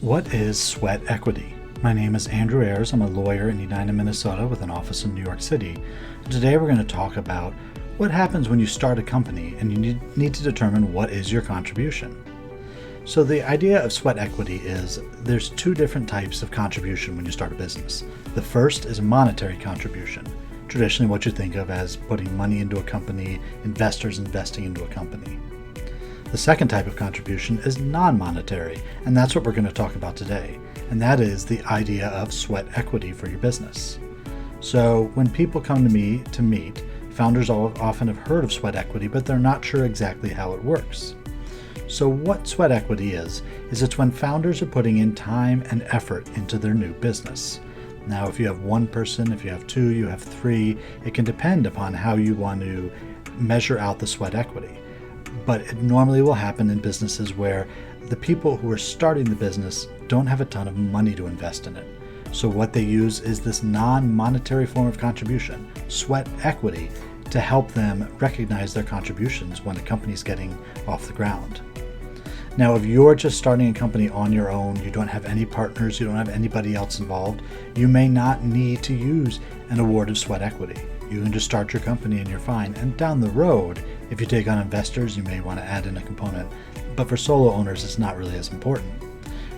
What is sweat equity? My name is Andrew Ayers. I'm a lawyer in Edina, Minnesota with an office in New York City. Today we're going to talk about what happens when you start a company and you need to determine what is your contribution. So the idea of sweat equity is there's two different types of contribution when you start a business. The first is monetary contribution, traditionally what you think of as putting money into a company, investors investing into a company. The second type of contribution is non-monetary, and that's what we're going to talk about today, and that is the idea of sweat equity for your business. So when people come to me to meet, founders often have heard of sweat equity, but they're not sure exactly how it works. So what sweat equity is it's when founders are putting in time and effort into their new business. Now, if you have one person, if you have two, you have three, it can depend upon how you want to measure out the sweat equity. But it normally will happen in businesses where the people who are starting the business don't have a ton of money to invest in it. So what they use is this non-monetary form of contribution, sweat equity, to help them recognize their contributions when a company's getting off the ground. Now, if you're just starting a company on your own, you don't have any partners, you don't have anybody else involved, you may not need to use an award of sweat equity. You can just start your company and you're fine. And down the road, if you take on investors, you may want to add in a component. But for solo owners, it's not really as important.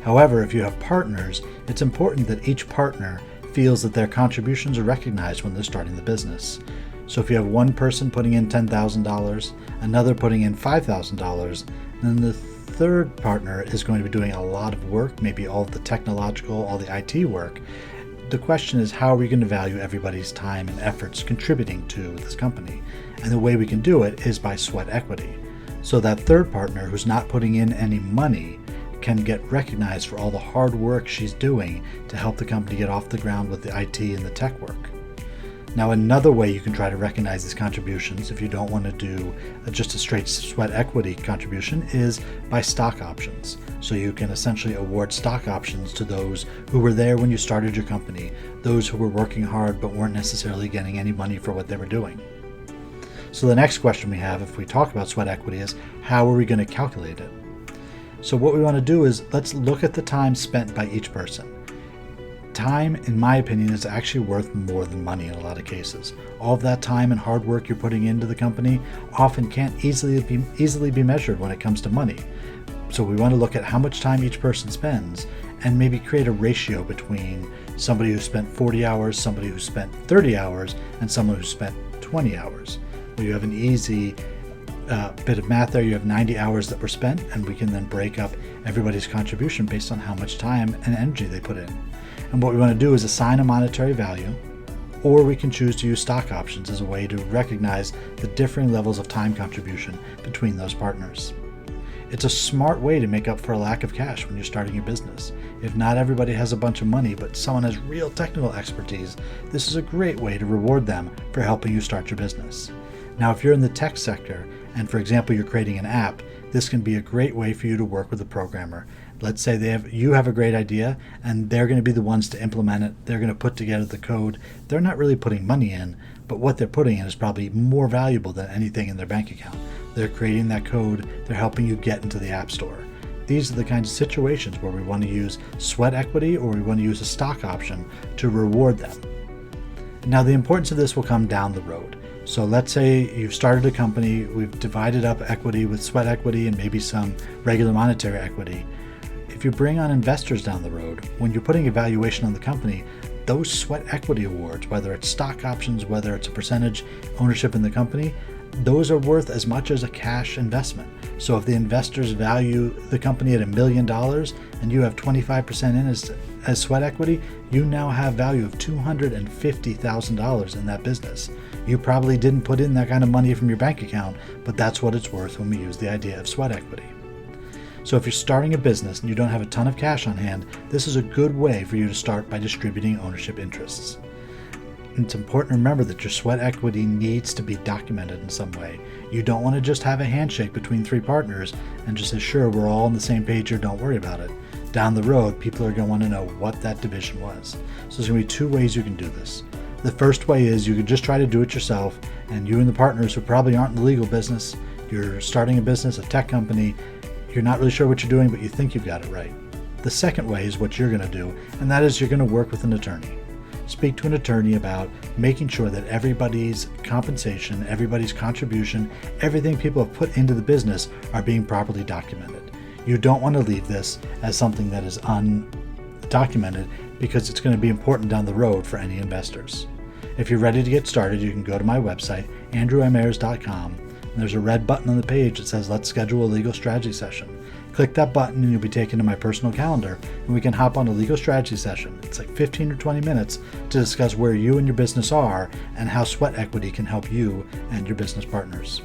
However, if you have partners, it's important that each partner feels that their contributions are recognized when they're starting the business. So if you have one person putting in $10,000, another putting in $5,000, then the third partner is going to be doing a lot of work, maybe all the technological, all the IT work. The question is, how are we going to value everybody's time and efforts contributing to this company? And the way we can do it is by sweat equity. So that third partner who's not putting in any money can get recognized for all the hard work she's doing to help the company get off the ground with the IT and the tech work. Now, another way you can try to recognize these contributions, if you don't want to do just a straight sweat equity contribution, is by stock options. So you can essentially award stock options to those who were there when you started your company, those who were working hard but weren't necessarily getting any money for what they were doing. So the next question we have, if we talk about sweat equity, is how are we going to calculate it? So what we want to do is let's look at the time spent by each person. Time, in my opinion, is actually worth more than money in a lot of cases. All of that time and hard work you're putting into the company often can't easily be measured when it comes to money. So we want to look at how much time each person spends and maybe create a ratio between somebody who spent 40 hours, somebody who spent 30 hours, and someone who spent 20 hours. Well, you have an easy bit of math there. You have 90 hours that were spent, and we can then break up everybody's contribution based on how much time and energy they put in. And what we want to do is assign a monetary value, or we can choose to use stock options as a way to recognize the differing levels of time contribution between those partners. It's a smart way to make up for a lack of cash when you're starting your business. If not everybody has a bunch of money, but someone has real technical expertise, this is a great way to reward them for helping you start your business. Now, if you're in the tech sector, and for example, you're creating an app, this can be a great way for you to work with a programmer. Let's say you have a great idea and they're going to be the ones to implement it. They're going to put together the code. They're not really putting money in, but what they're putting in is probably more valuable than anything in their bank account. They're creating that code. They're helping you get into the App Store. These are the kinds of situations where we want to use sweat equity or we want to use a stock option to reward them. Now, the importance of this will come down the road. So let's say you've started a company, we've divided up equity with sweat equity and maybe some regular monetary equity. If you bring on investors down the road, when you're putting a valuation on the company, those sweat equity awards, whether it's stock options, whether it's a percentage ownership in the company, those are worth as much as a cash investment. So if the investors value the company at $1 million and you have 25% in as sweat equity, you now have value of $250,000 in that business. You probably didn't put in that kind of money from your bank account, but that's what it's worth when we use the idea of sweat equity. So if you're starting a business and you don't have a ton of cash on hand, this is a good way for you to start by distributing ownership interests. And it's important to remember that your sweat equity needs to be documented in some way. You don't want to just have a handshake between three partners and just say, sure, we're all on the same page here, don't worry about it. Down the road, people are going to want to know what that division was. So there's going to be two ways you can do this. The first way is you can just try to do it yourself, and you and the partners who probably aren't in the legal business, you're starting a business, a tech company, you're not really sure what you're doing, but you think you've got it right. The second way is what you're going to do, and that is you're going to work with an attorney. Speak to an attorney about making sure that everybody's compensation, everybody's contribution, everything people have put into the business are being properly documented. You don't want to leave this as something that is undocumented because it's going to be important down the road for any investors. If you're ready to get started, you can go to my website, andrewmayers.com, and there's a red button on the page that says Let's Schedule a Legal Strategy Session. Click that button and you'll be taken to my personal calendar, and we can hop on a legal strategy session. It's like 15 or 20 minutes to discuss where you and your business are and how sweat equity can help you and your business partners.